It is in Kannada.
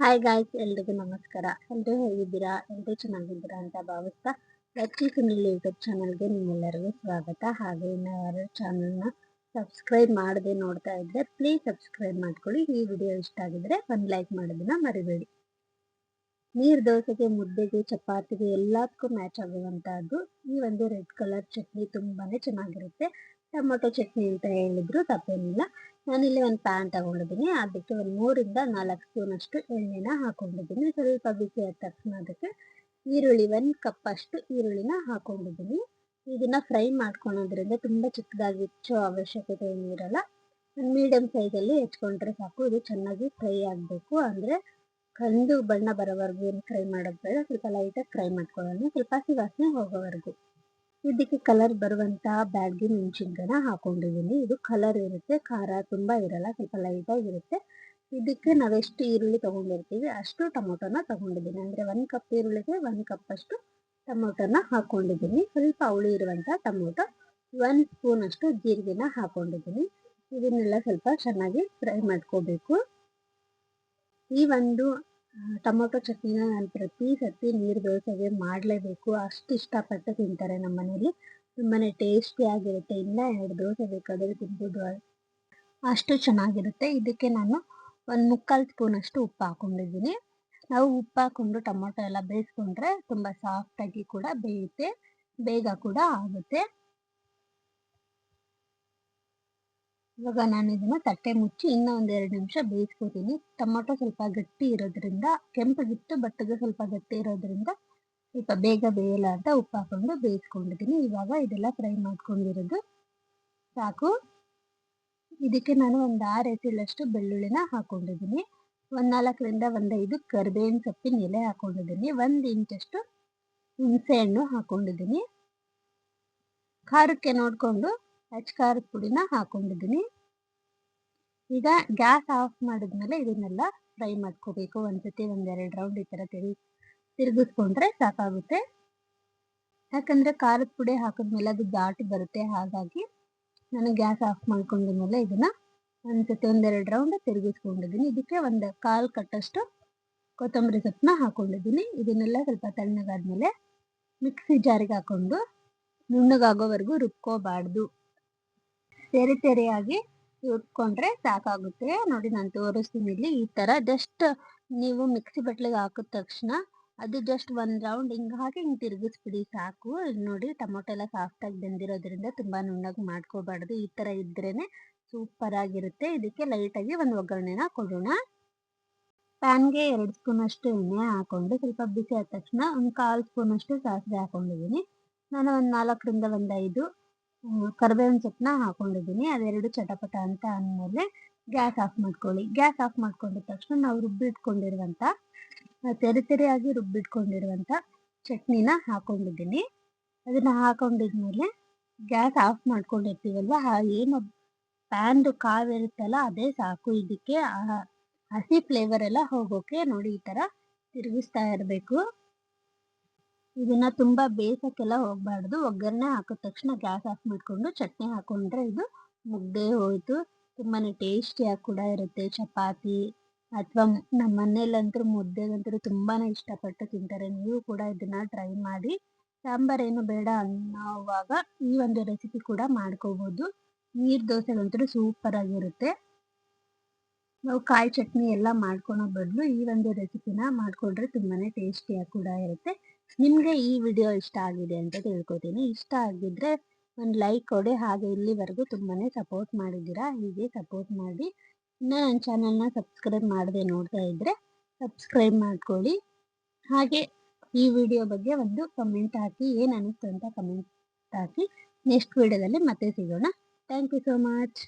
ಹಾಯ್ ಗಾಯ್ಸ್, ಎಲ್ರಿಗೂ ನಮಸ್ಕಾರ. ಎಲ್ಲರೂ ಹೇಗಿದ್ದೀರಾ? ಎಲ್ಲರೂ ಚೆನ್ನಾಗಿದ್ದೀರಾ ಅಂತ ಭಾವಿಸ್ತಾ ಲಕ್ಕಿ ಸುನಿಲ್ ಯೂಟ್ಯೂಬ್ ಚಾನಲ್ಗೆ ನಿಮ್ಮೆಲ್ಲರಿಗೂ ಸ್ವಾಗತ. ಹಾಗೆ ಇನ್ನು ಯಾರು ಚಾನಲ್ನ ಸಬ್ಸ್ಕ್ರೈಬ್ ಮಾಡದೆ ನೋಡ್ತಾ ಇದ್ರೆ ಪ್ಲೀಸ್ ಸಬ್ಸ್ಕ್ರೈಬ್ ಮಾಡ್ಕೊಳ್ಳಿ. ಈ ವಿಡಿಯೋ ಇಷ್ಟ ಆಗಿದ್ರೆ ಒಂದು ಲೈಕ್ ಮಾಡೋದನ್ನ ಮರಿಬೇಡಿ. ನೀರ್ ದೋಸೆಗೆ, ಮುದ್ದೆಗೆ, ಚಪಾತಿಗೆ ಎಲ್ಲದಕ್ಕೂ ಮ್ಯಾಚ್ ಆಗುವಂತಹದ್ದು ಈ ಒಂದು ರೆಡ್ ಕಲರ್ ಚಟ್ನಿ ತುಂಬಾನೇ ಚೆನ್ನಾಗಿರುತ್ತೆ. ಟೊಮೊಟೊ ಚಟ್ನಿ ಅಂತ ಹೇಳಿದ್ರು ತಪ್ಪೇನಿಲ್ಲ. ನಾನಿಲ್ಲಿ ಒಂದು ಪ್ಯಾನ್ ತಗೊಂಡಿದ್ದೀನಿ. ಅದಕ್ಕೆ ಒಂದು 3-4 ಸ್ಪೂನ್ ಅಷ್ಟು ಎಣ್ಣೆನ ಹಾಕೊಂಡಿದ್ದೀನಿ. ಸ್ವಲ್ಪ ಬಿಸಿ ಆದ ತಕ್ಷಣ ಅದಕ್ಕೆ ಈರುಳ್ಳಿ 1 ಕಪ್ ಅಷ್ಟು ಈರುಳ್ಳಿನ ಹಾಕೊಂಡಿದ್ದೀನಿ. ಇದನ್ನ ಫ್ರೈ ಮಾಡ್ಕೊಳೋದ್ರಿಂದ ತುಂಬಾ ಚಿಕ್ಕದಾಗಿ ಹೆಚ್ಚೋ ಅವಶ್ಯಕತೆ ಏನಿರಲ್ಲ. ಒಂದು ಮೀಡಿಯಂ ಸೈಜಲ್ಲಿ ಹೆಚ್ಕೊಂಡ್ರೆ ಸಾಕು. ಇದು ಚೆನ್ನಾಗಿ ಫ್ರೈ ಆಗಬೇಕು, ಅಂದ್ರೆ ಕಂದು ಬಣ್ಣ ಬರೋವರೆಗೂ ಏನು ಫ್ರೈ ಮಾಡೋದು ಬೇಡ. ಸ್ವಲ್ಪ ಲೈಟಾಗಿ ಫ್ರೈ ಮಾಡ್ಕೊಳ್ಳೋಣ, ಸ್ವಲ್ಪ ಹಸಿ ವಾಸನೆ ಹೋಗೋವರೆಗೂ. ಇದಕ್ಕೆ ಕಲರ್ ಬರುವಂತಹ ಬ್ಯಾಡಗಿ ಮೆಣಸಿನ್ಕಾಯಿನ ಹಾಕೊಂಡಿದ್ದೀನಿ. ಇದು ಕಲರ್ ಇರುತ್ತೆ, ಖಾರ ತುಂಬಾ ಇರಲ್ಲ, ಸ್ವಲ್ಪ ಲೈಟಾಗಿ ಇರುತ್ತೆ. ಇದಕ್ಕೆ ನಾವೆಷ್ಟು ಈರುಳ್ಳಿ ತಗೊಂಡಿರ್ತೀವಿ ಅಷ್ಟು ಟೊಮೊಟೊನ ತಗೊಂಡಿದ್ದೀನಿ. ಅಂದ್ರೆ 1 ಕಪ್ ಈರುಳ್ಳಿಗೆ 1 ಕಪ್ ಅಷ್ಟು ಟೊಮೊಟೊನ ಹಾಕೊಂಡಿದ್ದೀನಿ. ಸ್ವಲ್ಪ ಹುಳಿ ಇರುವಂತಹ ಟೊಮೊಟೊ. 1 ಸ್ಪೂನ್ ಅಷ್ಟು ಜೀರಿಗೆನ ಹಾಕೊಂಡಿದ್ದೀನಿ. ಇದನ್ನೆಲ್ಲ ಸ್ವಲ್ಪ ಚೆನ್ನಾಗಿ ಫ್ರೈ ಮಾಡ್ಕೋಬೇಕು. ಈ ಒಂದು ಟೊಮೊಟೊ ಚಟ್ನಿನ ನಾನು ಪ್ರತಿ ಸತಿ ನೀರು ದೋಸೆಗೆ ಮಾಡಲೇಬೇಕು, ಅಷ್ಟು ಇಷ್ಟಪಟ್ಟು ತಿಂತಾರೆ ನಮ್ಮ ಮನೇಲಿ. ತುಂಬಾನೇ ಟೇಸ್ಟಿ ಆಗಿರುತ್ತೆ. ಇನ್ನ 2 ದೋಸೆ ಬೇಕಾದರೆ ತಿನ್ಬೋದು, ಅಷ್ಟು ಚೆನ್ನಾಗಿರುತ್ತೆ. ಇದಕ್ಕೆ ನಾನು 1/4 ಸ್ಪೂನ್ ಅಷ್ಟು ಉಪ್ಪು ಹಾಕೊಂಡಿದ್ದೀನಿ. ನಾವು ಉಪ್ಪು ಹಾಕೊಂಡು ಟೊಮೊಟೊ ಎಲ್ಲ ಬೇಯಿಸ್ಕೊಂಡ್ರೆ ತುಂಬಾ ಸಾಫ್ಟ್ ಆಗಿ ಕೂಡ ಬೇಯುತ್ತೆ, ಬೇಗ ಕೂಡ ಆಗುತ್ತೆ. ಇವಾಗ ನಾನು ಇದನ್ನ ತಟ್ಟೆ ಮುಚ್ಚಿ ಇನ್ನೂ 1-2 ನಿಮಿಷ ಬೇಯಿಸ್ಕೊತೀನಿ. ಟೊಮೊಟೊ ಸ್ವಲ್ಪ ಗಟ್ಟಿ ಇರೋದ್ರಿಂದ, ಕೆಂಪಗಿತ್ತು ಬಟ್ಟಗೆ ಸ್ವಲ್ಪ ಗಟ್ಟಿ ಇರೋದ್ರಿಂದ ಸ್ವಲ್ಪ ಬೇಗ ಬೇಯಲ್ಲ ಅಂತ ಉಪ್ಪು ಹಾಕೊಂಡು ಬೇಯಿಸ್ಕೊಂಡಿದ್ದೀನಿ. ಇವಾಗ ಇದೆಲ್ಲ ಫ್ರೈ ಮಾಡ್ಕೊಂಡಿರೋದು ಸಾಕು. ಇದಕ್ಕೆ ನಾನು ಒಂದು 6 ಎಸಳಷ್ಟು ಬೆಳ್ಳುಳ್ಳಿನ ಹಾಕೊಂಡಿದ್ದೀನಿ. 4-5 ಕರಿಬೇವಿನ ಸೊಪ್ಪಿನ ಎಲೆ ಹಾಕೊಂಡಿದ್ದೀನಿ. 1 ಇಂಚಷ್ಟು ಹುಣಸೆ ಹಣ್ಣು ಹಾಕೊಂಡಿದ್ದೀನಿ. ಖಾರಕ್ಕೆ ನೋಡ್ಕೊಂಡು ಖಾರದ ಪುಡಿನ ಹಾಕೊಂಡಿದ್ದೀನಿ. ಈಗ ಗ್ಯಾಸ್ ಆಫ್ ಮಾಡಿದ್ಮೇಲೆ ಇದನ್ನೆಲ್ಲ ಫ್ರೈ ಮಾಡ್ಕೋಬೇಕು. ಒಂದ್ಸತಿ 1-2 ರೌಂಡ್ ಈ ತರ ತಿರುಗಿಸ್ಕೊಂಡ್ರೆ ಸಾಕಾಗುತ್ತೆ. ಯಾಕಂದ್ರೆ ಖಾರದ ಪುಡಿ ಹಾಕಿದ್ಮೇಲೆ ಅದು ದಾಟಿ ಬರುತ್ತೆ. ಹಾಗಾಗಿ ನಾನು ಗ್ಯಾಸ್ ಆಫ್ ಮಾಡ್ಕೊಂಡ್ಮೇಲೆ ಇದನ್ನ ಒಂದ್ಸತಿ 1-2 ರೌಂಡ್ ತಿರುಗಿಸ್ಕೊಂಡಿದ್ದೀನಿ. ಇದಕ್ಕೆ 1/4 ಕಟ್ಟಷ್ಟು ಕೊತ್ತಂಬರಿ ಸೊಪ್ಪನ್ನ ಹಾಕೊಂಡಿದ್ದೀನಿ. ಇದನ್ನೆಲ್ಲ ಸ್ವಲ್ಪ ತಣ್ಣಗಾದ್ಮೇಲೆ ಮಿಕ್ಸಿ ಜಾರಿಗೆ ಹಾಕೊಂಡು ನುಣ್ಣಗಾಗೋವರೆಗೂ ರುಬ್ಕೋಬಾರ್ದು, ತೆರೆಯಾಗಿ ರುಬ್ಕೊಂಡ್ರೆ ಸಾಕಾಗುತ್ತೆ. ನೋಡಿ, ನಾನು ತೋರಿಸ್ತೀನಿ ಇಲ್ಲಿ. ಈ ತರ ಜಸ್ಟ್ ನೀವು ಮಿಕ್ಸಿ ಬಟ್ಲಿಗೆ ಹಾಕಿದ ತಕ್ಷಣ ಅದು ಜಸ್ಟ್ 1 ರೌಂಡ್ ಹಿಂಗ್ ಹಾಕಿ ಹಿಂಗ್ ತಿರುಗಿಸ್ಬಿಡಿ ಸಾಕು. ನೋಡಿ, ಟೊಮೊಟೊ ಎಲ್ಲ ಸಾಫ್ಟ್ ಆಗಿ ಬೆಂದಿರೋದ್ರಿಂದ ತುಂಬಾ ನುಣ್ಣಗೆ ಮಾಡ್ಕೋಬಾರ್ದು. ಈ ತರ ಇದ್ರೇನೆ ಸೂಪರ್ ಆಗಿರುತ್ತೆ. ಇದಕ್ಕೆ ಲೈಟ್ ಆಗಿ ಒಂದು ಒಗ್ಗರಣೆನ ಕೊಡೋಣ. ಪ್ಯಾನ್ಗೆ 2 ಸ್ಪೂನ್ ಅಷ್ಟು ಎಣ್ಣೆ ಹಾಕೊಂಡು ಸ್ವಲ್ಪ ಬಿಸಿ ಆದ ತಕ್ಷಣ 1/4 ಸ್ಪೂನ್ ಅಷ್ಟು ಸಾಸಿವೆ ಹಾಕೊಂಡಿದ್ದೀನಿ. ನಾನು 4-5 ಕರಿಬೇವಿನ ಸೊಪ್ಪನ್ನ ಹಾಕೊಂಡಿದ್ದೀನಿ. ಅದೆರಡು ಚಟಪಟ ಅಂತ ಅಂದಮೇಲೆ ಗ್ಯಾಸ್ ಆಫ್ ಮಾಡ್ಕೊಳ್ಳಿ. ಗ್ಯಾಸ್ ಆಫ್ ಮಾಡ್ಕೊಂಡಿದ ತಕ್ಷಣ ನಾವು ರುಬ್ಬಿಟ್ಕೊಂಡಿರುವಂತ ತೆರೆಯಾಗಿ ರುಬ್ಬಿಟ್ಕೊಂಡಿರುವಂತ ಚಟ್ನಿನ ಹಾಕೊಂಡಿದ್ದೀನಿ. ಅದನ್ನ ಹಾಕೊಂಡಿದ್ಮೇಲೆ ಗ್ಯಾಸ್ ಆಫ್ ಮಾಡ್ಕೊಂಡಿರ್ತೀವಲ್ವ, ಏನು ಪ್ಯಾನ್ದು ಕಾವಿರುತ್ತಲ್ಲ ಅದೇ ಸಾಕು. ಇದಕ್ಕೆ ಹಸಿ ಫ್ಲೇವರ್ ಎಲ್ಲ ಹೋಗೋಕೆ ನೋಡಿ ಈ ತರ ತಿರುಗಿಸ್ತಾ ಇರಬೇಕು. ಇದನ್ನ ತುಂಬಾ ಬೇಯಿಸಕ್ಕೆಲ್ಲ ಹೋಗ್ಬಾರ್ದು. ಒಗ್ಗರಣೆ ಹಾಕಿದ ತಕ್ಷಣ ಗ್ಯಾಸ್ ಆಫ್ ಮಾಡ್ಕೊಂಡು ಚಟ್ನಿ ಹಾಕೊಂಡ್ರೆ ಇದು ಮುಗ್ದೆ ಹೋಯ್ತು. ತುಂಬಾನೇ ಟೇಸ್ಟಿಯಾಗಿ ಕೂಡ ಇರುತ್ತೆ. ಚಪಾತಿ ಅಥವಾ ನಮ್ಮ ಮನೇಲಂತೂ ಮುದ್ದೆಗಂತೂ ತುಂಬಾನೇ ಇಷ್ಟಪಟ್ಟು ತಿಂತಾರೆ. ನೀವು ಕೂಡ ಇದನ್ನ ಟ್ರೈ ಮಾಡಿ. ಸಾಂಬಾರ್ ಏನು ಬೇಡ ಅನ್ನೋವಾಗ ಈ ಒಂದು ರೆಸಿಪಿ ಕೂಡ ಮಾಡ್ಕೋಬಹುದು. ನೀರ್ ದೋಸೆಗಂತೂ ಸೂಪರ್ ಆಗಿರುತ್ತೆ. ನಾವು ಕಾಯಿ ಚಟ್ನಿ ಎಲ್ಲ ಮಾಡ್ಕೊಳೋ ಬದಲು ಈ ಒಂದು ರೆಸಿಪಿನ ಮಾಡ್ಕೊಂಡ್ರೆ ತುಂಬಾನೇ ಟೇಸ್ಟಿಯಾಗಿ ಕೂಡ ಇರುತ್ತೆ. ನಿಮಗೆ ಈ ವಿಡಿಯೋ ಇಷ್ಟ ಆಗಿದೆ ಅಂತ ತಿಳ್ಕೊತೀನಿ. ಇಷ್ಟ ಆಗಿದ್ರೆ ಒಂದು ಲೈಕ್ ಕೊಡಿ. ಹಾಗೆ ಇಲ್ಲಿವರೆಗೂ ತುಂಬಾನೇ ಸಪೋರ್ಟ್ ಮಾಡಿದ್ದೀರಾ, ಹೀಗೆ ಸಪೋರ್ಟ್ ಮಾಡಿ. ಇನ್ನು ನನ್ನ ಚಾನಲ್ನ ಸಬ್ಸ್ಕ್ರೈಬ್ ಮಾಡದೆ ನೋಡ್ತಾ ಇದ್ರೆ ಸಬ್ಸ್ಕ್ರೈಬ್ ಮಾಡ್ಕೊಳ್ಳಿ. ಹಾಗೆ ಈ ವಿಡಿಯೋ ಬಗ್ಗೆ ಒಂದು ಕಮೆಂಟ್ ಹಾಕಿ, ಏನು ಅನಿಸ್ತು ಅಂತ ಕಮೆಂಟ್ ಹಾಕಿ. ನೆಕ್ಸ್ಟ್ ವಿಡಿಯೋದಲ್ಲಿ ಮತ್ತೆ ಸಿಗೋಣ. Thank you so much.